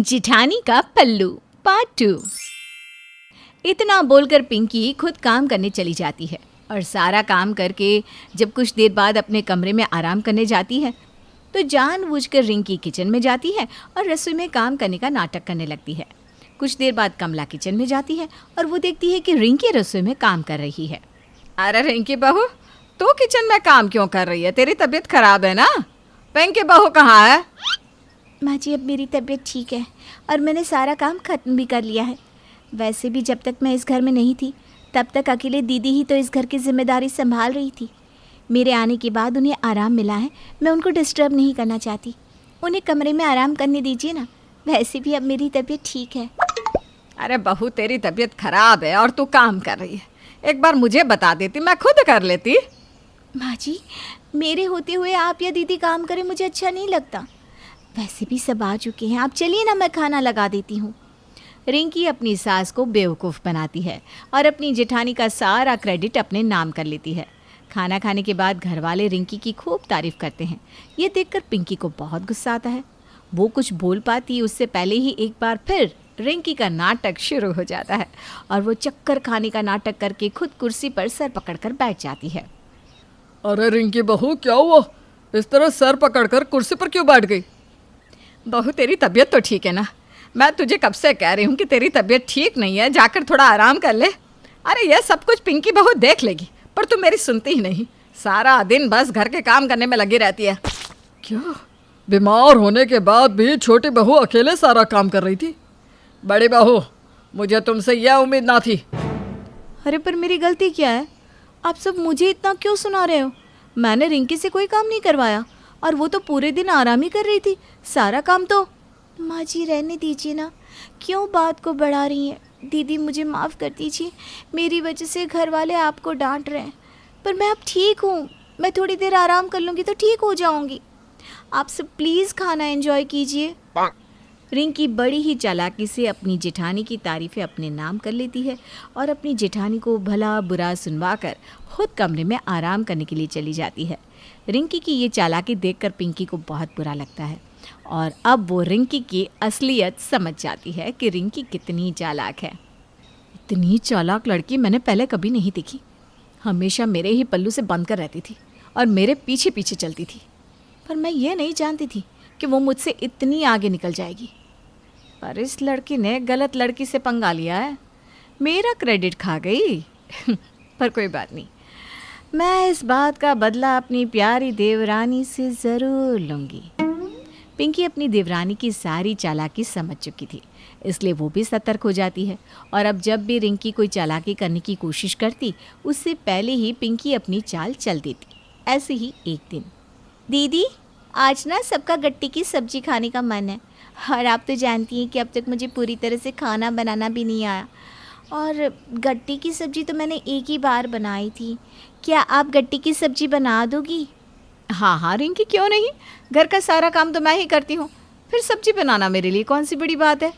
जिठानी का पल्लू पार्ट 2। इतना बोलकर पिंकी खुद काम करने चली जाती है और सारा काम करके जब कुछ देर बाद अपने कमरे में आराम करने जाती है तो जानबूझकर रिंकी किचन में जाती है और रसोई में काम करने का नाटक करने लगती है। कुछ देर बाद कमला किचन में जाती है और वो देखती है कि रिंकी रसोई में काम कर रही है। अरे रिंकी बहू, तू किचन में काम क्यों कर रही है? तेरी तबीयत खराब है ना? पिंकी बहू कहाँ है? माँ जी, अब मेरी तबीयत ठीक है और मैंने सारा काम ख़त्म भी कर लिया है। वैसे भी जब तक मैं इस घर में नहीं थी तब तक अकेले दीदी ही तो इस घर की जिम्मेदारी संभाल रही थी। मेरे आने के बाद उन्हें आराम मिला है, मैं उनको डिस्टर्ब नहीं करना चाहती। उन्हें कमरे में आराम करने दीजिए ना, वैसे भी अब मेरी तबीयत ठीक है। अरे बहू, तेरी तबीयत खराब है और तू काम कर रही है। एक बार मुझे बता देती, मैं खुद कर लेती। माँ जी, मेरे होते हुए आप या दीदी काम करें मुझे अच्छा नहीं लगता। वैसे भी सब आ चुके हैं, आप चलिए ना, मैं खाना लगा देती हूँ। रिंकी अपनी सास को बेवकूफ़ बनाती है और अपनी जेठानी का सारा क्रेडिट अपने नाम कर लेती है। खाना खाने के बाद घर वाले रिंकी की खूब तारीफ करते हैं। ये देखकर पिंकी को बहुत गुस्सा आता है। वो कुछ बोल पाती उससे पहले ही एक बार फिर रिंकी का नाटक शुरू हो जाता है और वो चक्कर खाने का नाटक करके खुद कुर्सी पर सर पकड़कर बैठ जाती है। अरे रिंकी बहू, क्या हुआ? इस तरह सर पकड़कर कुर्सी पर क्यों बैठ गई? बहू, तेरी तबीयत तो ठीक है ना? मैं तुझे कब से कह रही हूँ कि तेरी तबीयत ठीक नहीं है, जाकर थोड़ा आराम कर ले। अरे यह सब कुछ पिंकी बहू देख लेगी, पर तू मेरी सुनती ही नहीं। सारा दिन बस घर के काम करने में लगी रहती है। क्या बीमार होने के बाद भी छोटी बहू अकेले सारा काम कर रही थी? बड़ी बहू, मुझे तुमसे यह उम्मीद ना थी। अरे पर मेरी गलती क्या है? आप सब मुझे इतना क्यों सुना रहे हो? मैंने रिंकी से कोई काम नहीं करवाया और वो तो पूरे दिन आराम ही कर रही थी। सारा काम तो... माँ जी, रहने दीजिए ना, क्यों बात को बढ़ा रही हैं? दीदी मुझे माफ़ कर दीजिए, मेरी वजह से घर वाले आपको डांट रहे हैं, पर मैं अब ठीक हूँ। मैं थोड़ी देर आराम कर लूँगी तो ठीक हो जाऊँगी। आप सब प्लीज़ खाना एंजॉय कीजिए। रिंकी बड़ी ही चालाकी से अपनी जेठानी की तारीफ़ें अपने नाम कर लेती है और अपनी जेठानी को भला बुरा सुनवा कर खुद कमरे में आराम करने के लिए चली जाती है। रिंकी की ये चालाकी देखकर पिंकी को बहुत बुरा लगता है और अब वो रिंकी की असलियत समझ जाती है कि रिंकी कितनी चालाक है। इतनी चालाक लड़की मैंने पहले कभी नहीं देखी। हमेशा मेरे ही पल्लू से बंद कर रहती थी और मेरे पीछे पीछे चलती थी, पर मैं ये नहीं जानती थी कि वो मुझसे इतनी आगे निकल जाएगी। पर इस लड़की ने गलत लड़की से पंगा लिया है, मेरा क्रेडिट खा गई। पर कोई बात नहीं, मैं इस बात का बदला अपनी प्यारी देवरानी से ज़रूर लूँगी। पिंकी अपनी देवरानी की सारी चालाकी समझ चुकी थी, इसलिए वो भी सतर्क हो जाती है और अब जब भी रिंकी कोई चालाकी करने की कोशिश करती उससे पहले ही पिंकी अपनी चाल चल देती। ऐसे ही एक दिन, दीदी आज ना सबका गट्टी की सब्जी खाने का मन है और आप तो जानती हैं कि अब तक मुझे पूरी तरह से खाना बनाना भी नहीं आया और गट्टी की सब्ज़ी तो मैंने एक ही बार बनाई थी। क्या आप गट्टी की सब्ज़ी बना दोगी? हाँ हाँ रिंकी, क्यों नहीं। घर का सारा काम तो मैं ही करती हूँ, फिर सब्जी बनाना मेरे लिए कौन सी बड़ी बात है।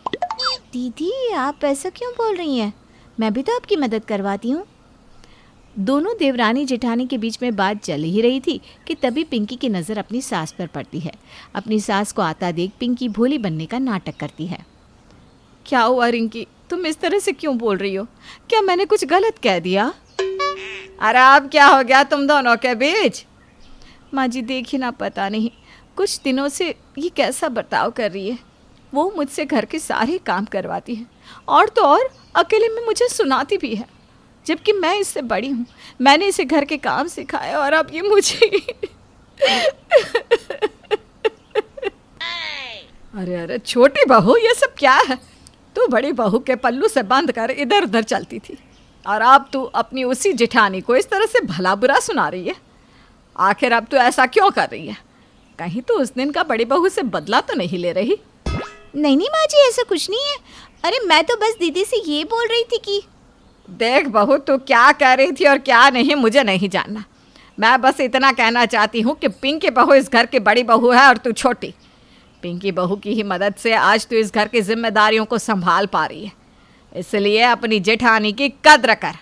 दीदी आप ऐसा क्यों बोल रही हैं? मैं भी तो आपकी मदद करवाती हूँ। दोनों देवरानी जेठानी के बीच में बात चल ही रही थी कि तभी पिंकी की नज़र अपनी सास पर पड़ती है। अपनी सास को आता देख पिंकी भोली बनने का नाटक करती है। क्या हुआ रिंकी, तुम इस तरह से क्यों बोल रही हो? क्या मैंने कुछ गलत कह दिया? अरे अब क्या हो गया तुम दोनों के बीच? माँ जी देखिए ना, पता नहीं कुछ दिनों से ये कैसा बर्ताव कर रही है। वो मुझसे घर के सारे काम करवाती है और तो और अकेले में मुझे सुनाती भी है, जबकि मैं इससे बड़ी हूँ। मैंने इसे घर के काम सिखाए और अब ये मुझे अरे अरे छोटी बहू, ये सब क्या है? तू बड़ी बहू के पल्लू से बांध कर इधर उधर चलती थी और अब तू अपनी उसी जेठानी को इस तरह से भला बुरा सुना रही है। आखिर अब तू ऐसा क्यों कर रही है? कहीं तो उस दिन का बड़ी बहू से बदला तो नहीं ले रही? नहीं नहीं माँ जी, ऐसा कुछ नहीं है। अरे मैं तो बस दीदी से ये बोल रही थी कि... देख बहू, तू क्या कह रही थी और क्या नहीं मुझे नहीं जानना। मैं बस इतना कहना चाहती हूँ कि पिंकी बहू इस घर की बड़ी बहू है और तू छोटी। पिंकी बहू की ही मदद से आज तू इस घर की जिम्मेदारियों को संभाल पा रही है, इसलिए अपनी जेठानी की कद्र कर।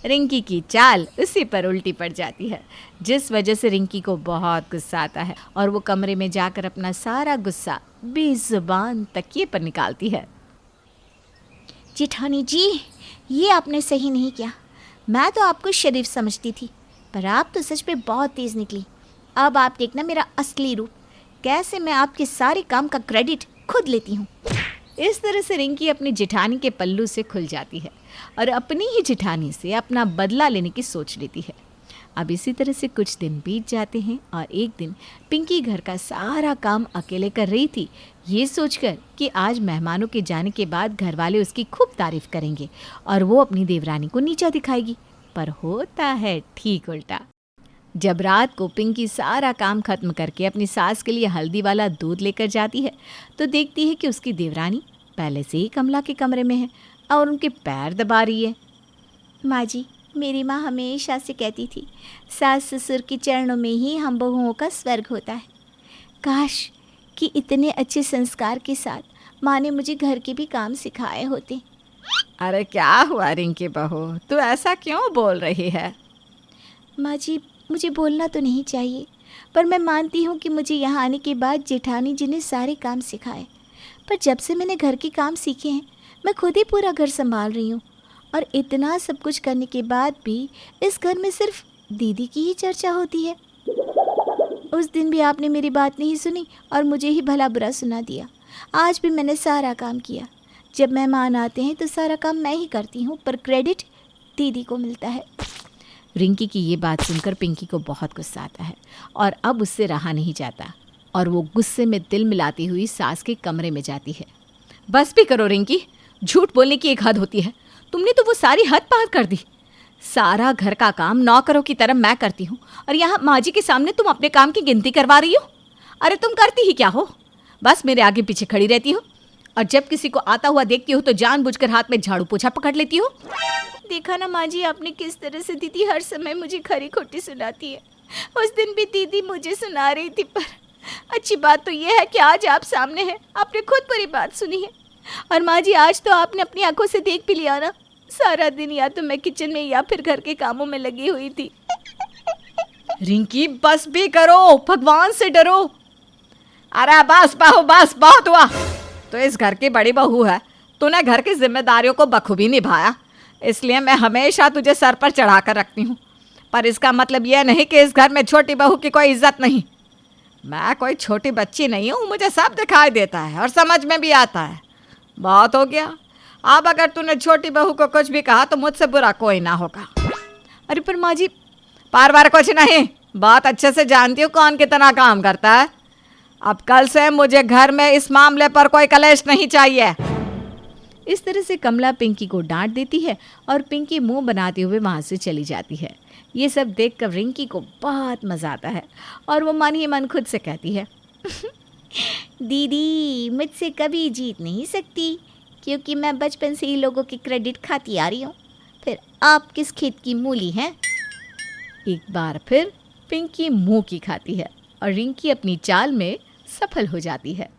रिंकी की चाल उसी पर उल्टी पड़ जाती है, जिस वजह से रिंकी को बहुत गुस्सा आता है और वो कमरे में जाकर अपना सारा गुस्सा बेजुबान तकिए पर निकालती है। जेठानी जी, ये आपने सही नहीं किया। मैं तो आपको शरीफ समझती थी, पर आप तो सच में बहुत तेज़ निकली। अब आप देखना मेरा असली रूप, कैसे मैं आपके सारे काम का क्रेडिट खुद लेती हूँ। इस तरह से रिंकी अपनी जेठानी के पल्लू से खुल जाती है और अपनी ही जेठानी से अपना बदला लेने की सोच लेती है। अब इसी तरह से कुछ दिन बीत जाते हैं और एक दिन पिंकी घर का सारा काम अकेले कर रही थी, ये सोचकर कि आज मेहमानों के जाने के बाद घर वाले उसकी खूब तारीफ करेंगे और वो अपनी देवरानी को नीचा दिखाएगी। पर होता है ठीक उल्टा। जब रात को पिंकी सारा काम खत्म करके अपनी सास के लिए हल्दी वाला दूध लेकर जाती है तो देखती है कि उसकी देवरानी पहले से ही कमला के कमरे में है और उनके पैर दबा रही है। माँ जी, मेरी माँ हमेशा से कहती थी, सास ससुर के चरणों में ही हम बहुओं का स्वर्ग होता है। काश कि इतने अच्छे संस्कार के साथ माँ ने मुझे घर के भी काम सिखाए होते। अरे क्या हुआ रिंकी बहू, तू ऐसा क्यों बोल रही है? माँ जी, मुझे बोलना तो नहीं चाहिए, पर मैं मानती हूँ कि मुझे यहाँ आने के बाद जेठानी जी ने सारे काम सिखाए। पर जब से मैंने घर के काम सीखे हैं, मैं खुद ही पूरा घर संभाल रही हूँ और इतना सब कुछ करने के बाद भी इस घर में सिर्फ दीदी की ही चर्चा होती है। उस दिन भी आपने मेरी बात नहीं सुनी और मुझे ही भला बुरा सुना दिया। आज भी मैंने सारा काम किया। जब मेहमान आते हैं तो सारा काम मैं ही करती हूँ, पर क्रेडिट दीदी को मिलता है। रिंकी की ये बात सुनकर पिंकी को बहुत गुस्सा आता है और अब उससे रहा नहीं जाता और वो गुस्से में दिल मिलाती हुई सास के कमरे में जाती है। बस भी करो रिंकी, झूठ बोलने की एक हद होती है। तुमने तो वो सारी हद पार कर दी। सारा घर का काम नौकरों की तरह मैं करती हूँ और यहाँ माँ जी के सामने तुम अपने काम की गिनती करवा रही हो। अरे तुम करती ही क्या हो? बस मेरे आगे पीछे खड़ी रहती हो और जब किसी को आता हुआ देखती हो तो जानबूझकर हाथ में झाड़ू पोछा पकड़ लेती हो। देखा ना माँ जी, आपने किस तरह से दीदी हर समय मुझे खरी खोटी सुनाती है। उस दिन भी दीदी मुझे सुना रही थी, पर अच्छी बात तो ये है कि आज आप सामने हैं, आपने खुद पूरी बात सुनी है। और माँ जी, आज तो आपने अपनी आंखों से देख भी लिया ना, सारा दिन या तो मैं किचन में या फिर घर के कामों में लगी हुई थी। रिंकी बस भी करो, भगवान से डरो। अरे बस बहू, बस बहुत हुआ। तो इस घर की बड़ी बहू है, तूने घर की जिम्मेदारियों को बखूबी निभाया, इसलिए मैं हमेशा तुझे सर पर चढ़ा कर रखती हूँ। पर इसका मतलब यह नहीं कि इस घर में छोटी बहू की कोई इज्जत नहीं। मैं कोई छोटी बच्ची नहीं हूँ, मुझे सब दिखाई देता है और समझ में भी आता है। बहुत हो गया, अब अगर तूने छोटी बहू को कुछ भी कहा तो मुझसे बुरा कोई ना होगा। अरे पर माँ जी, बार बार कुछ नहीं, बहुत अच्छे से जानती हूँ कौन कितना काम करता है। अब कल से मुझे घर में इस मामले पर कोई कलेश नहीं चाहिए। इस तरह से कमला पिंकी को डांट देती है और पिंकी मुंह बनाते हुए वहाँ से चली जाती है। ये सब देखकर रिंकी को बहुत मज़ा आता है और वो मन ही मन खुद से कहती है, दीदी मुझसे कभी जीत नहीं सकती, क्योंकि मैं बचपन से ही लोगों की क्रेडिट खाती आ रही हूँ। फिर आप किस खेत की मूली हैं? एक बार फिर पिंकी मुंह की खाती है और रिंकी अपनी चाल में सफल हो जाती है।